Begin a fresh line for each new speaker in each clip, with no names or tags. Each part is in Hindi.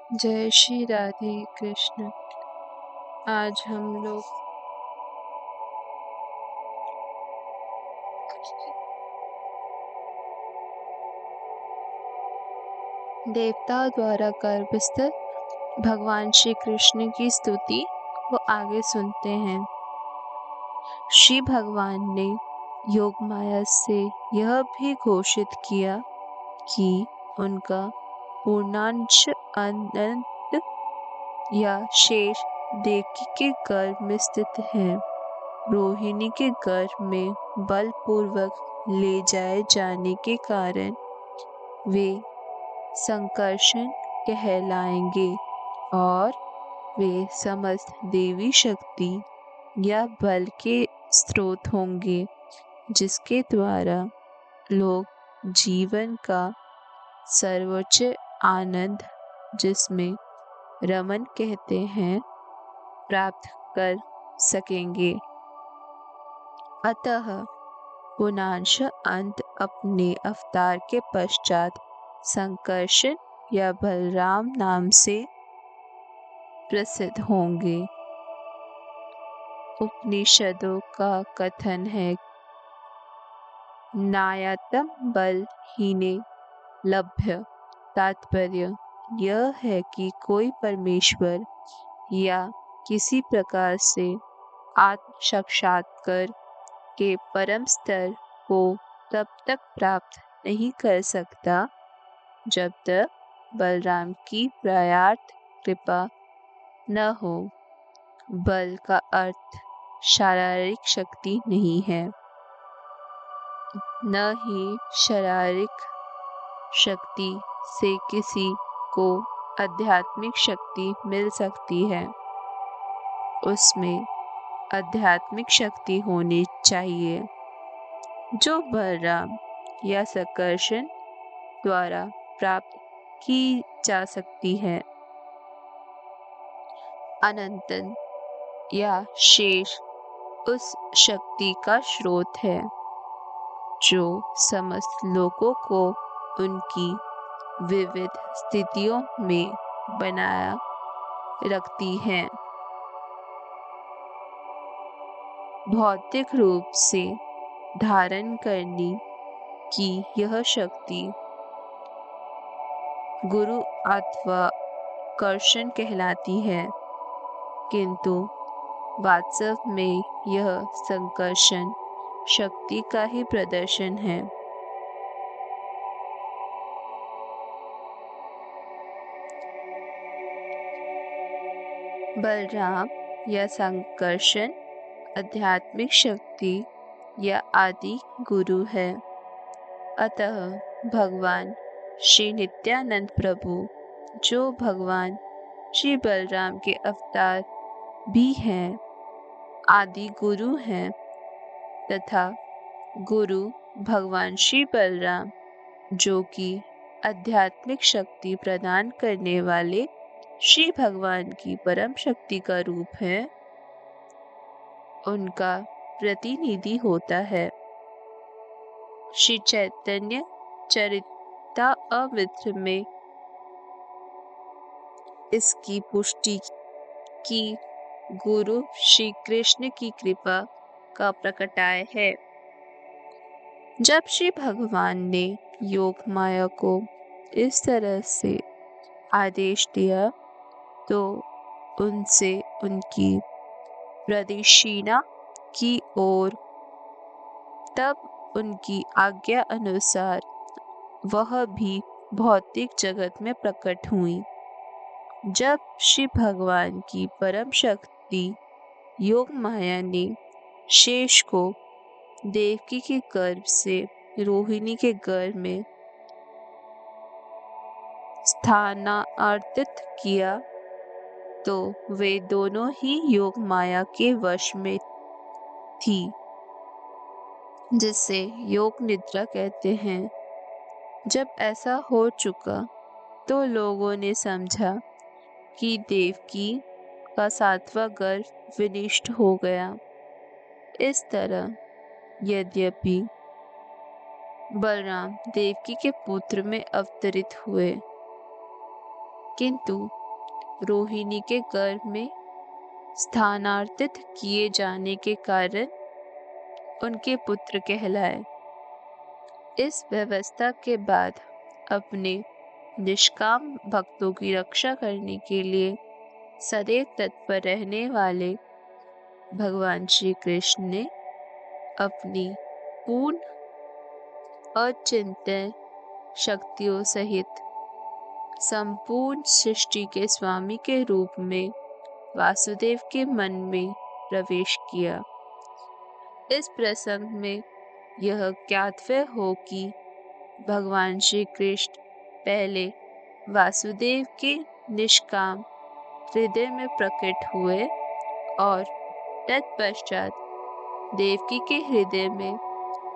जय श्री राधे कृष्ण। आज हम लोग देवताओं द्वारा गर्भस्थ भगवान श्री कृष्ण की स्तुति को आगे सुनते हैं। श्री भगवान ने योग माया से यह भी घोषित किया कि उनका पूर्णांश अनंत या शेष देवकी के गर्भ में स्थित है। रोहिणी के गर्भ में बलपूर्वक ले जाए जाने के कारण वे संकर्षण कहलाएंगे और वे समस्त देवी शक्ति या बल के स्रोत होंगे, जिसके द्वारा लोग जीवन का सर्वोच्च आनंद, जिसमें रमन कहते हैं, प्राप्त कर सकेंगे। अतः पुनांश अंत अपने अवतार के पश्चात संकर्षण या बलराम नाम से प्रसिद्ध होंगे। उपनिषदों का कथन है, नायतम बल हीने लभ्य। तात्पर्य यह है कि कोई परमेश्वर या किसी प्रकार से आत्म साक्षात्कार के परम स्तर को तब तक प्राप्त नहीं कर सकता जब तक बलराम की प्रयार्थ कृपा न हो। बल का अर्थ शारीरिक शक्ति नहीं है, न ही शारीरिक शक्ति से किसी को आध्यात्मिक शक्ति मिल सकती है। उसमें आध्यात्मिक शक्ति होनी चाहिए जो बलराम या संकर्षण द्वारा प्राप्त की जा सकती है। अनंतन या शेष उस शक्ति का स्रोत है जो समस्त लोगों को उनकी विविध स्थितियों में बनाया रखती है। भौतिक रूप से धारण करने की यह शक्ति गुरु अथवा कर्षण कहलाती है, किंतु वास्तव में यह संकर्षण शक्ति का ही प्रदर्शन है। बलराम या संकर्षण आध्यात्मिक शक्ति या आदि गुरु है। अतः भगवान श्री नित्यानंद प्रभु, जो भगवान श्री बलराम के अवतार भी हैं, आदि गुरु हैं, तथा गुरु भगवान श्री बलराम, जो कि आध्यात्मिक शक्ति प्रदान करने वाले श्री भगवान की परम शक्ति का रूप है, उनका प्रतिनिधि होता है। श्री चैतन्य चरितामृत में इसकी पुष्टि की गुरु श्री कृष्ण की कृपा का प्रकटाय है। जब श्री भगवान ने योग माया को इस तरह से आदेश दिया तो उनसे उनकी प्रदक्षिणा की और तब उनकी आज्ञा अनुसार वह भी भौतिक जगत में प्रकट हुई। जब श्री भगवान की परम शक्ति योग माया ने शेष को देवकी के गर्भ से रोहिणी के गर्भ में स्थानांतरित किया तो वे दोनों ही योग माया के वश में थी, जिसे योग निद्रा कहते हैं। जब ऐसा हो चुका तो लोगों ने समझा कि देवकी का 7वां गर्भ विनष्ट हो गया। इस तरह यद्यपि बलराम देवकी के पुत्र में अवतरित हुए, किंतु रोहिणी के गर्भ में स्थानांतरित किए जाने के कारण उनके पुत्र कहलाए। इस व्यवस्था के बाद अपने निष्काम भक्तों की रक्षा करने के लिए सदैव तत्पर रहने वाले भगवान श्री कृष्ण ने अपनी पूर्ण अचिंत्य शक्तियों सहित संपूर्ण सृष्टि के स्वामी के रूप में वासुदेव के मन में प्रवेश किया। इस प्रसंग में यह ज्ञातव्य हो कि भगवान श्री कृष्ण पहले वासुदेव के निष्काम हृदय में प्रकट हुए और तत्पश्चात देवकी के हृदय में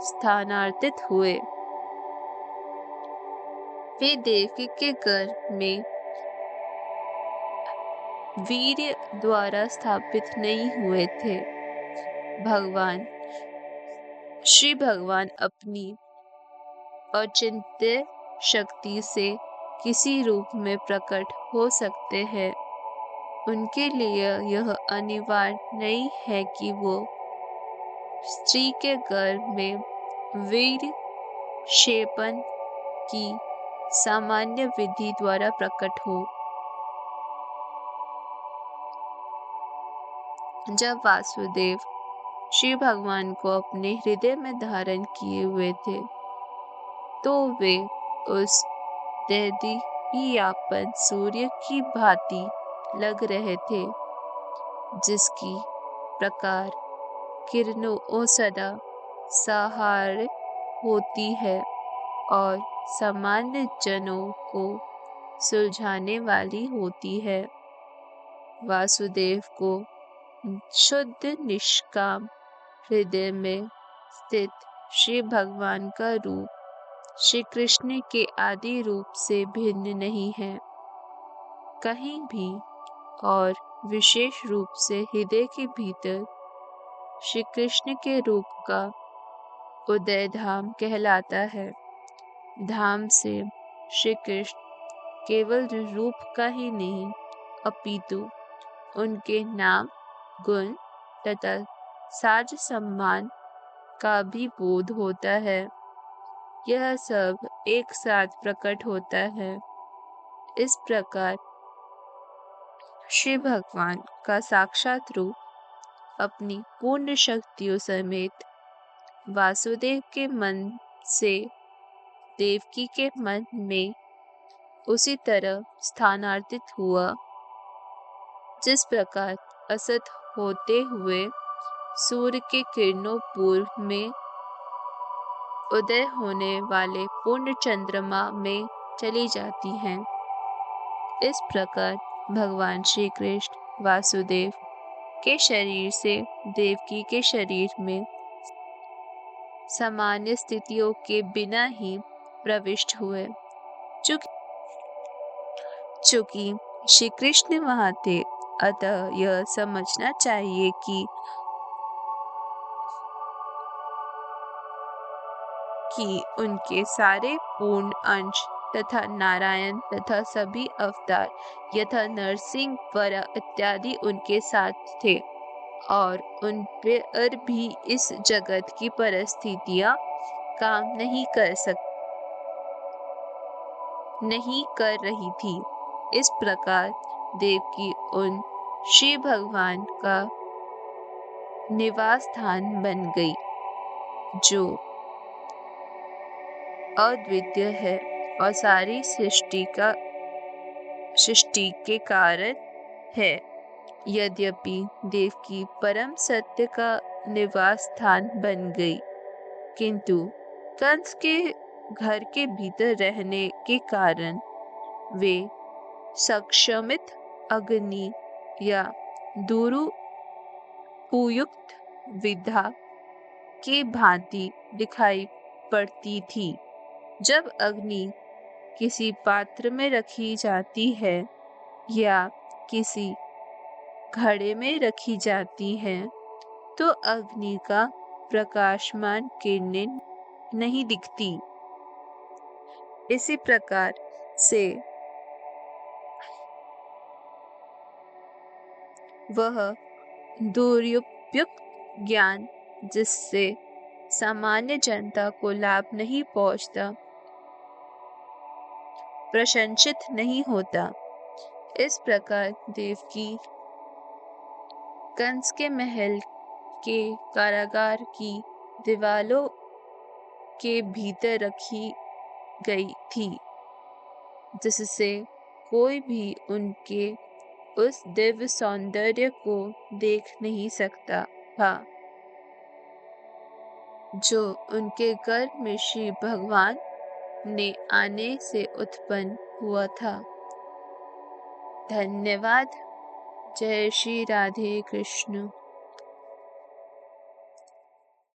स्थानांतरित हुए। वे देवकी के गर्भ में वीर्य द्वारा स्थापित नहीं हुए थे। श्री भगवान अपनी अचिंत्य शक्ति से किसी रूप में प्रकट हो सकते हैं। उनके लिए यह अनिवार्य नहीं है कि वो स्त्री के गर्भ में वीर्य क्षेपण की सामान्य विधि द्वारा प्रकट हो। जब वासुदेव श्री भगवान को अपने हृदय में धारण किए हुए थे तो वे उस दैदीप्यमान सूर्य की भांति लग रहे थे, जिसकी प्रकार किरणों सदा सहार होती है और सामान्य जनों को सुलझाने वाली होती है। वासुदेव को शुद्ध निष्काम हृदय में स्थित श्री भगवान का रूप श्री कृष्ण के आदि रूप से भिन्न नहीं है। कहीं भी और विशेष रूप से हृदय के भीतर श्री कृष्ण के रूप का उदय धाम कहलाता है। धाम से श्री कृष्ण केवल रूप का ही नहीं अपितु उनके नाम, गुण तथा साज सम्मान का भी बोध होता है। यह सब एक साथ प्रकट होता है। इस प्रकार श्री भगवान का साक्षात रूप अपनी पूर्ण शक्तियों समेत वासुदेव के मन से देवकी के मन में उसी तरह स्थानांतरित हुआ जिस प्रकार असत होते हुए सूर्य के किरणों पूर्व में उदय होने वाले पूर्ण चंद्रमा में चली जाती हैं। इस प्रकार भगवान श्री कृष्ण वासुदेव के शरीर से देवकी के शरीर में सामान्य स्थितियों के बिना ही प्रविष्ट हुए। चूंकि श्री कृष्ण वहां थे, अतः यह समझना चाहिए कि उनके सारे पूर्ण अंश तथा नारायण तथा सभी अवतार यथा नरसिंह वरा इत्यादि उनके साथ थे और उन पर भी इस जगत की परिस्थितियां काम नहीं कर रही थी। इस प्रकार देवकी उन श्री भगवान का निवास स्थान बन गई, जो अद्वितीय है और सारी सृष्टि के कारण है। यद्यपि देवकी परम सत्य का निवास स्थान बन गई, किंतु कंस के घर के भीतर रहने के कारण वे सक्षमित अग्नि या दुरुपयुक्त विधा की भांति दिखाई पड़ती थी। जब अग्नि किसी पात्र में रखी जाती है या किसी घड़े में रखी जाती है तो अग्नि का प्रकाशमान किरणें नहीं दिखती। इसी प्रकार से वह दुरुपयुक्त ज्ञान जिससे सामान्य जनता को लाभ नहीं पहुंचता, प्रशंसित नहीं होता। इस प्रकार देवकी कंस के महल के कारागार की दीवालों के भीतर रखी गई थी, जिससे कोई भी उनके उस दिव्य सौंदर्य को देख नहीं सकता था, जो उनके गर्भ में श्री भगवान ने आने से उत्पन्न हुआ था। धन्यवाद। जय श्री राधे कृष्ण।